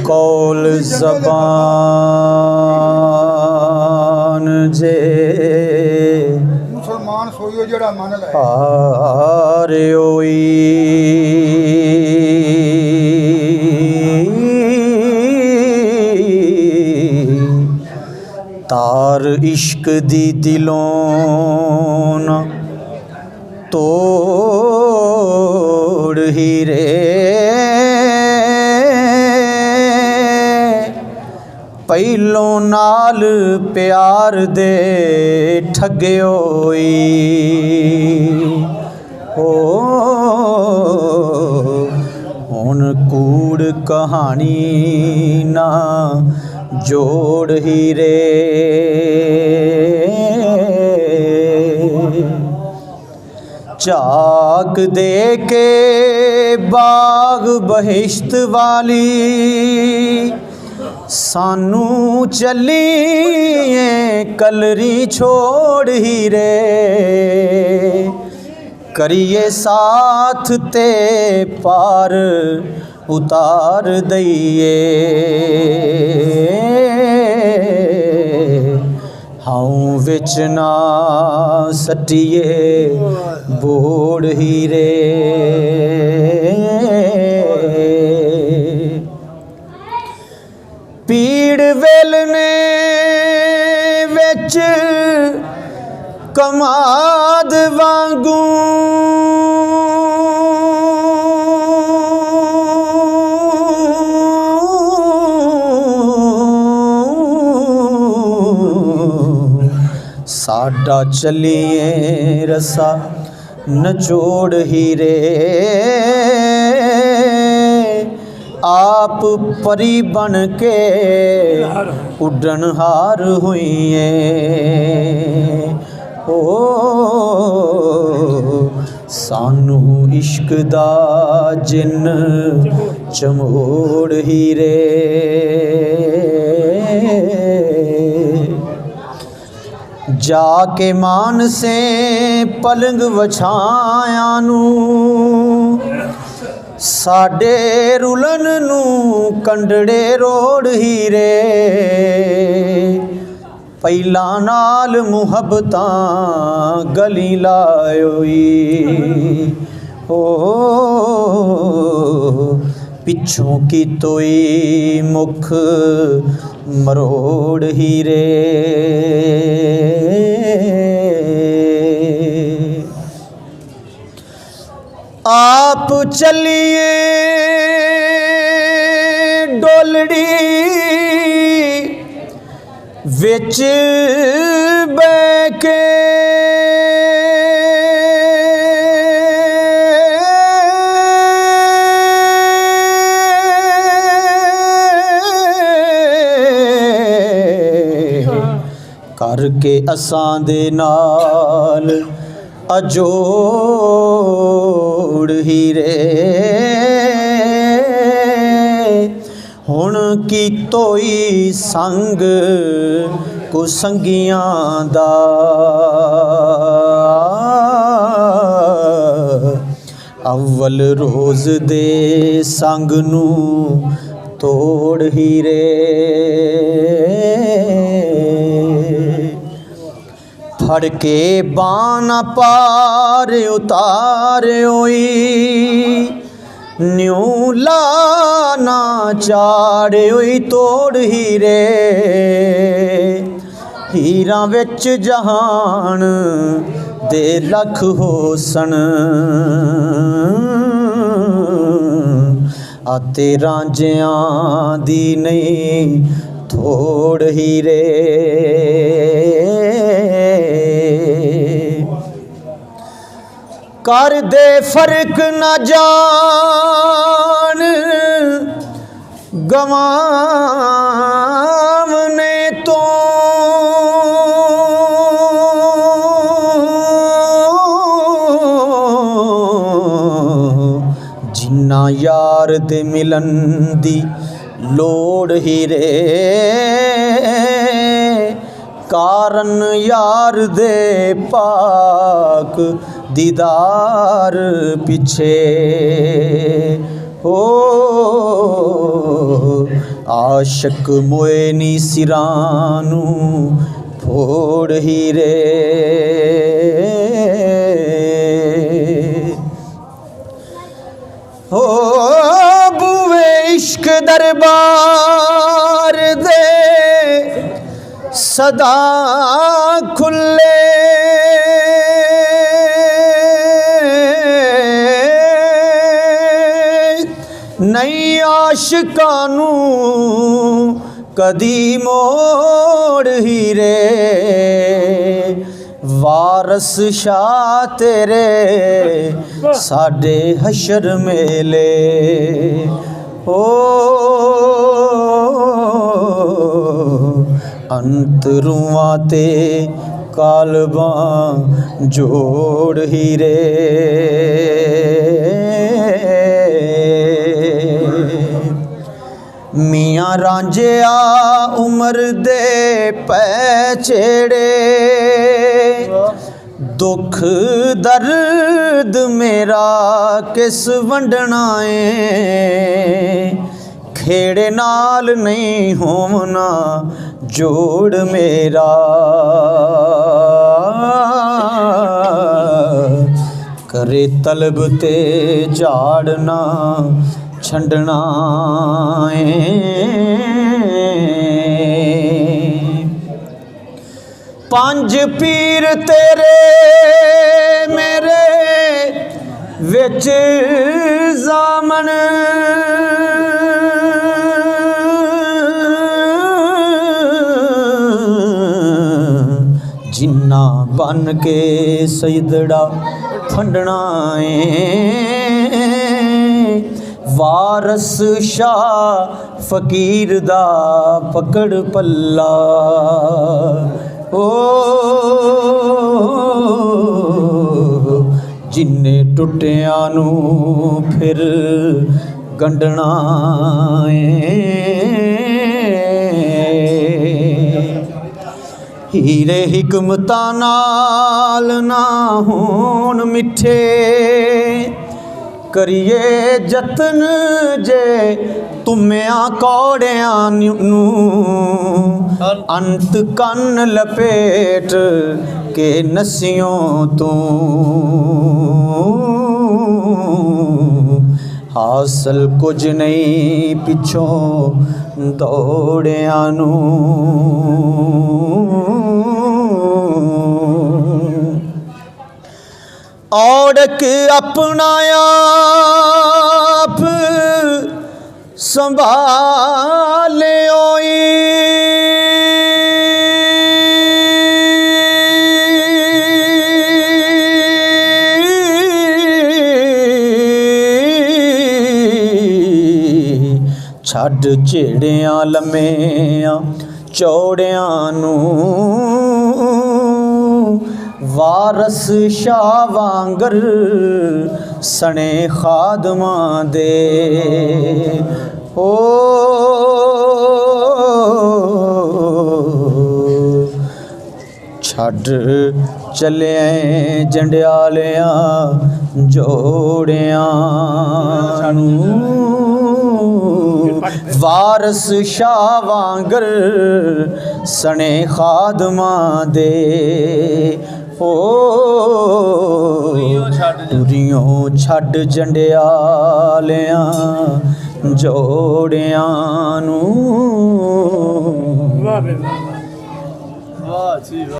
कौल ज़बान जे मुसलमान सोइयो जड़ा मन ले हार होई तार इश्क दी दिलों ना तोड़ ही रे पहलों नाल प्यार दे ठगे होई ओ हुण कूड़ कहानी ना जोड़ ही रे झाक दे के बाग बहिश्त वाली सानू चलिए कलरी छोड़ ही रे करिए साथ ते पार उतार दईए हाऊं विच ना सटिए बोड़ ही रे पीड़ वेलने विच कमाद वांगू साडा चलिए रसा नचोड़ ही रे आप परी बन के उड़न हार हुईए ओ सानू इश्क दा जिन चमोड़ ही रे जाके मान से पलंग वछाया नू साडे रुलन नू कंडड़े रोड़ ही रे पहला नाल मुहब्बतां गली लायोई ओ पिछों की तोई मुख मरोड़ ही रे आप चलिए डोलड़ी विच बैके करके असां दे नाल अजोड़ ही रे हुण की तोई संग कुसंगियां दा अव्वल रोज़ दे संग नू तोड़ ही रे फड़ के बाना पार उतार होई न्यू लाना चाड़ होई तोड़ ही रे हीरा विच जहान दे लख होसन आते रांझियां दी नहीं थोड़ ही रे कर दे फर्क न जान गवावने तो जिन्ना यार दे मिलन दी लोड़ ही रे कारण यार दे पाक दीदार पिछे हो आशक मोए नी सिरां नूं फोड़ हीरे हो बुए इश्क दरबार दे सदा खुले नहीं आशिकां नूं कदी मोड़ हीरे वारस शाह तेरे साडे हशर मेले ओ अंतरुआं ते कालबां जोड़ हीरे मियां रांझिया उमर दे पैचेड़े दुख दर्द मेरा किस वंडना है खेड़े नाल नहीं होना जोड़ मेरा करे तलब ते झाड़ना छंडना पंज पीर तेरे मेरे विच जामन जिन्ना बन के सजदड़ा फंडना वारस शाह फकीर दा पकड़ पल्ला ओ जिन्ने टुटिया नू फिर गंढना हीरे हिकमतां नाल ना होण मिठे करिए जतन जे तुम्या कौड़ियां नूं अंत कन लपेट के नसियों तू हासिल कुछ नहीं पिछों दौड़ियां नूं औड़क अपना आप संभालियो छड़ झेड़ियां लम्मियां चौड़ियां नूं वारस शाह वांगर सने खादमां दे ओ छड़ चले जंडियालियां जोड़ियां वारस शाह वांगर सने खादमां दे ओ टुरियों छड़ जंडियालियां जोड़ियां नूं।